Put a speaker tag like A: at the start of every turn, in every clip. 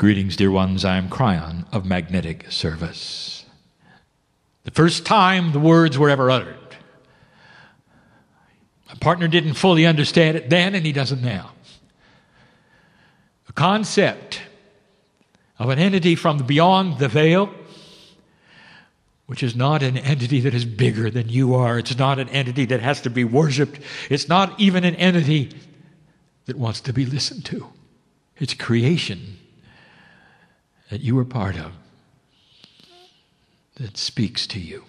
A: Greetings, dear ones. I am Kryon of Magnetic Service. The first time the words were ever uttered, my partner didn't fully understand it then, and he doesn't now. The concept of an entity from beyond the veil, which is not an entity that is bigger than you are. It's not an entity that has to be worshipped. It's not even an entity that wants to be listened to. It's creation that you are part of that speaks to you.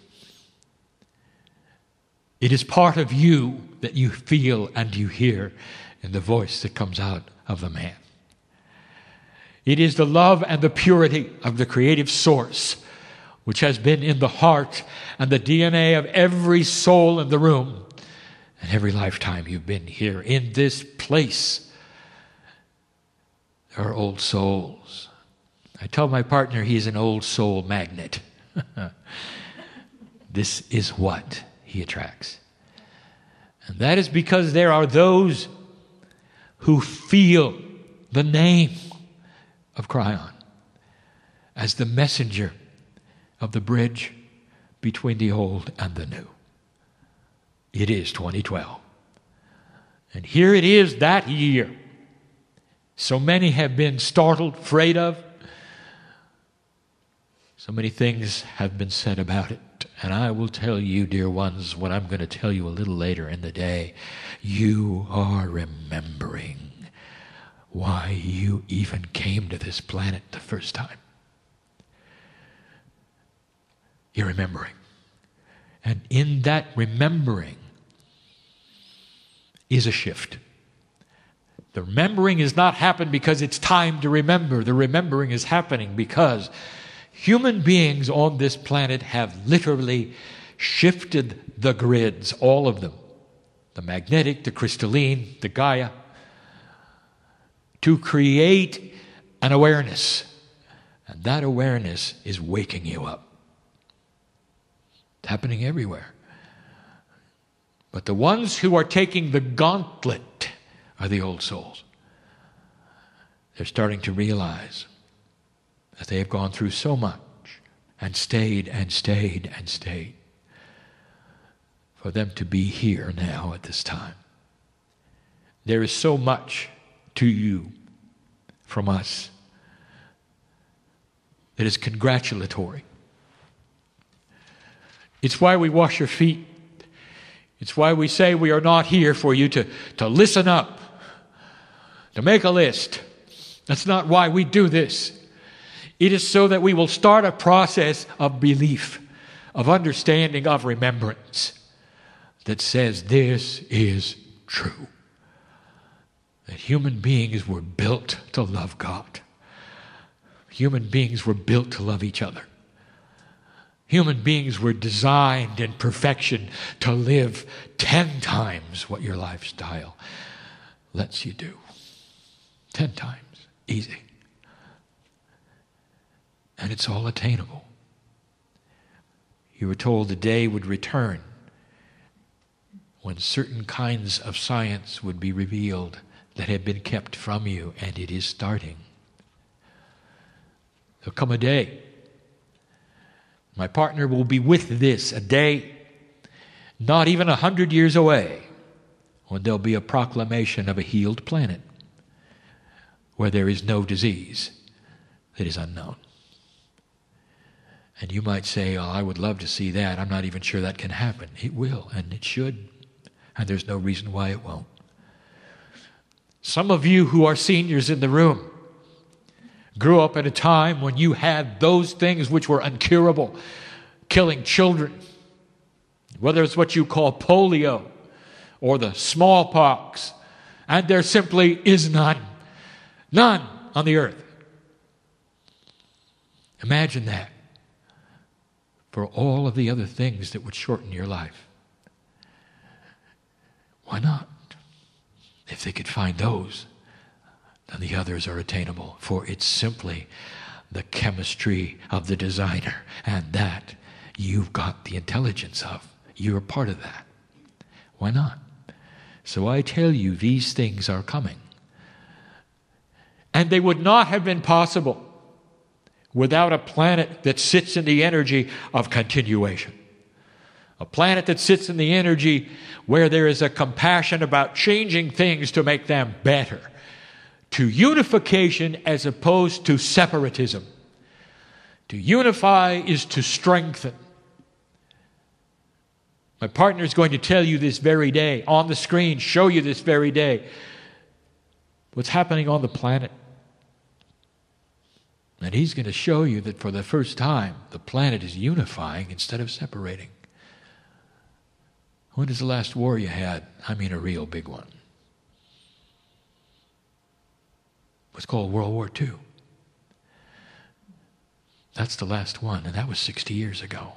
A: It is part of you that you feel and you hear in the voice that comes out of the man. It is the love and the purity of the creative source which has been in the heart and the DNA of every soul in the room and every lifetime you've been here in this place. There are old souls. I tell my partner he's an old soul magnet. This is what he attracts. And that is because there are those who feel the name of Kryon as the messenger of the bridge between the old and the new. It is 2012. And here it is that year. So many have been startled, afraid of. So many things have been said about it. And I will tell you, dear ones, what I'm going to tell you a little later in the day. You are remembering why you even came to this planet the first time. You're remembering. And in that remembering is a shift. The remembering has not happened because it's time to remember. The remembering is happening because human beings on this planet have literally shifted the grids, all of them, the magnetic, the crystalline, the Gaia, to create an awareness. And that awareness is waking you up. It's happening everywhere. But the ones who are taking the gauntlet are the old souls. They're starting to realize that they have gone through so much and stayed and stayed and stayed for them to be here now at this time. There is so much to you from us that is congratulatory. It's why we wash your feet. It's why we say we are not here for you to listen up, to make a list. That's not why we do this. It is so that we will start a process of belief, of understanding, of remembrance that says this is true. That human beings were built to love God. Human beings were built to love each other. Human beings were designed in perfection to live 10 times what your lifestyle lets you do. 10 times. Easy. And it's all attainable. You were told the day would return when certain kinds of science would be revealed that had been kept from you, and it is starting. There'll come a day. My partner will be with this, a day not even 100 years away, when there'll be a proclamation of a healed planet where there is no disease that is unknown. And you might say, oh, I would love to see that. I'm not even sure that can happen. It will, and it should. And there's no reason why it won't. Some of you who are seniors in the room grew up at a time when you had those things which were incurable, killing children, whether it's what you call polio or the smallpox, and there simply is none on the earth. Imagine that for all of the other things that would shorten your life. Why not? If they could find those, then the others are attainable, for it's simply the chemistry of the designer, and that you've got the intelligence of. You're part of that. Why not? So I tell you, these things are coming. And they would not have been possible without a planet that sits in the energy of continuation. A planet that sits in the energy where there is a compassion about changing things to make them better. To unification as opposed to separatism. To unify is to strengthen. My partner is going to tell you this very day, on the screen, show you this very day, what's happening on the planet. And he's going to show you that for the first time, the planet is unifying instead of separating. When is the last war you had? I mean a real big one. It was called World War II. That's the last one, and that was 60 years ago.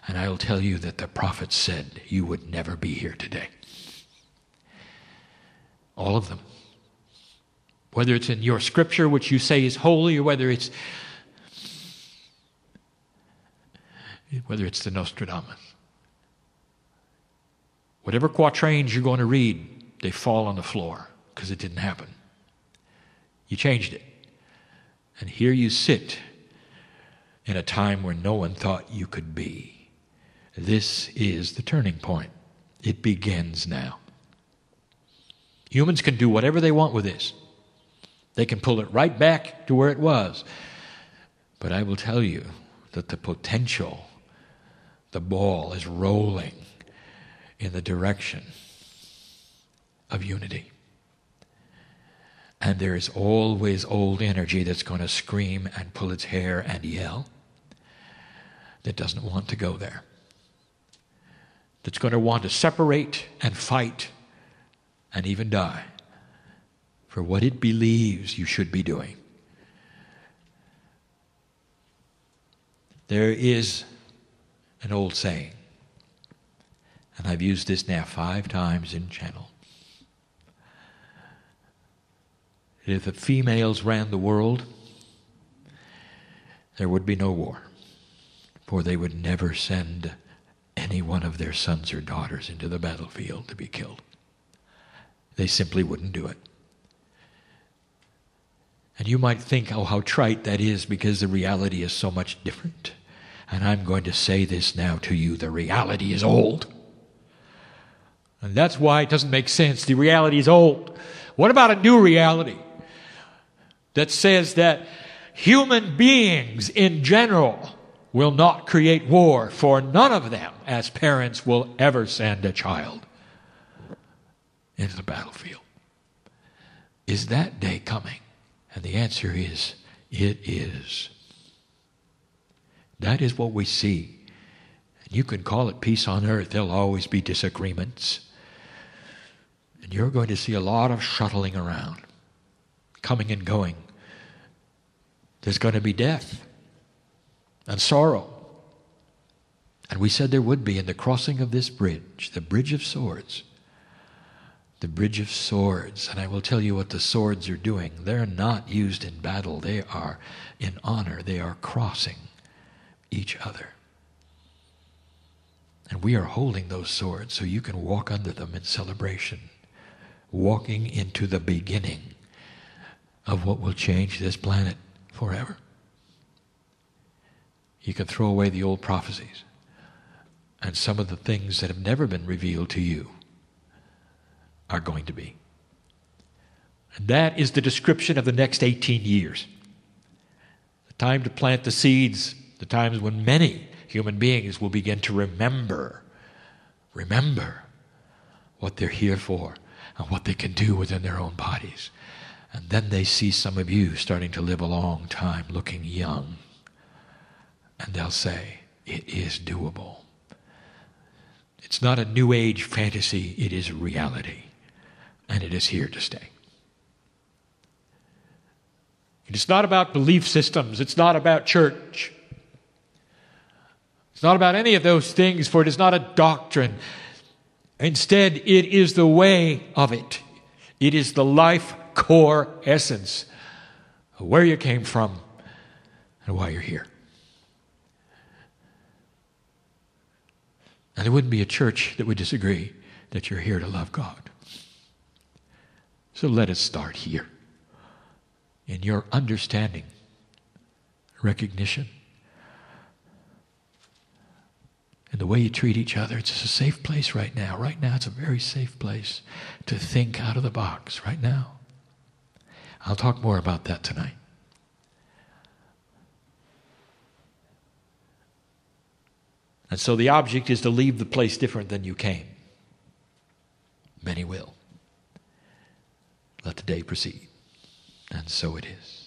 A: And I will tell you that the prophets said you would never be here today. All of them. Whether it's in your scripture, which you say is holy, or whether it's the Nostradamus. Whatever quatrains you're going to read, they fall on the floor because it didn't happen. You changed it. And here you sit in a time where no one thought you could be. This is the turning point. It begins now. Humans can do whatever they want with this. They can pull it right back to where it was. But I will tell you that the potential, the ball is rolling in the direction of unity. And there is always old energy that's going to scream and pull its hair and yell, that doesn't want to go there. That's going to want to separate and fight and even die for what it believes you should be doing. There is an old saying, and I've used this now 5 times in channel. If the females ran the world, there would be no war, for they would never send any one of their sons or daughters into the battlefield to be killed. They simply wouldn't do it. And you might think, oh, how trite that is, because the reality is so much different. And I'm going to say this now to you, the reality is old. And that's why it doesn't make sense. The reality is old. What about a new reality that says that human beings in general will not create war, for none of them as parents will ever send a child into the battlefield? Is that day coming? And the answer is, it is. That is what we see. And you can call it peace on earth. There'll always be disagreements. And you're going to see a lot of shuttling around, coming and going. There's going to be death and sorrow. And we said there would be in the crossing of this bridge, the bridge of swords. The bridge of swords. And I will tell you what the swords are doing. They're not used in battle. They are in honor. They are crossing each other. And we are holding those swords so you can walk under them in celebration. Walking into the beginning of what will change this planet forever. You can throw away the old prophecies and some of the things that have never been revealed to you are going to be. And that is the description of the next 18 years. The time to plant the seeds, the times when many human beings will begin to remember what they're here for and what they can do within their own bodies. And then they see some of you starting to live a long time looking young. And they'll say, it is doable. It's not a new age fantasy, it is reality. And it is here to stay. It's not about belief systems. It's not about church. It's not about any of those things, for it is not a doctrine. Instead, it is the way of it. It is the life core essence of where you came from and why you're here. And there wouldn't be a church that would disagree that you're here to love God. So let us start here in your understanding, recognition. And the way you treat each other, it's a safe place right now. Right now, it's a very safe place to think out of the box right now. I'll talk more about that tonight. And so the object is to leave the place different than you came. Many will. Let the day proceed. And so it is.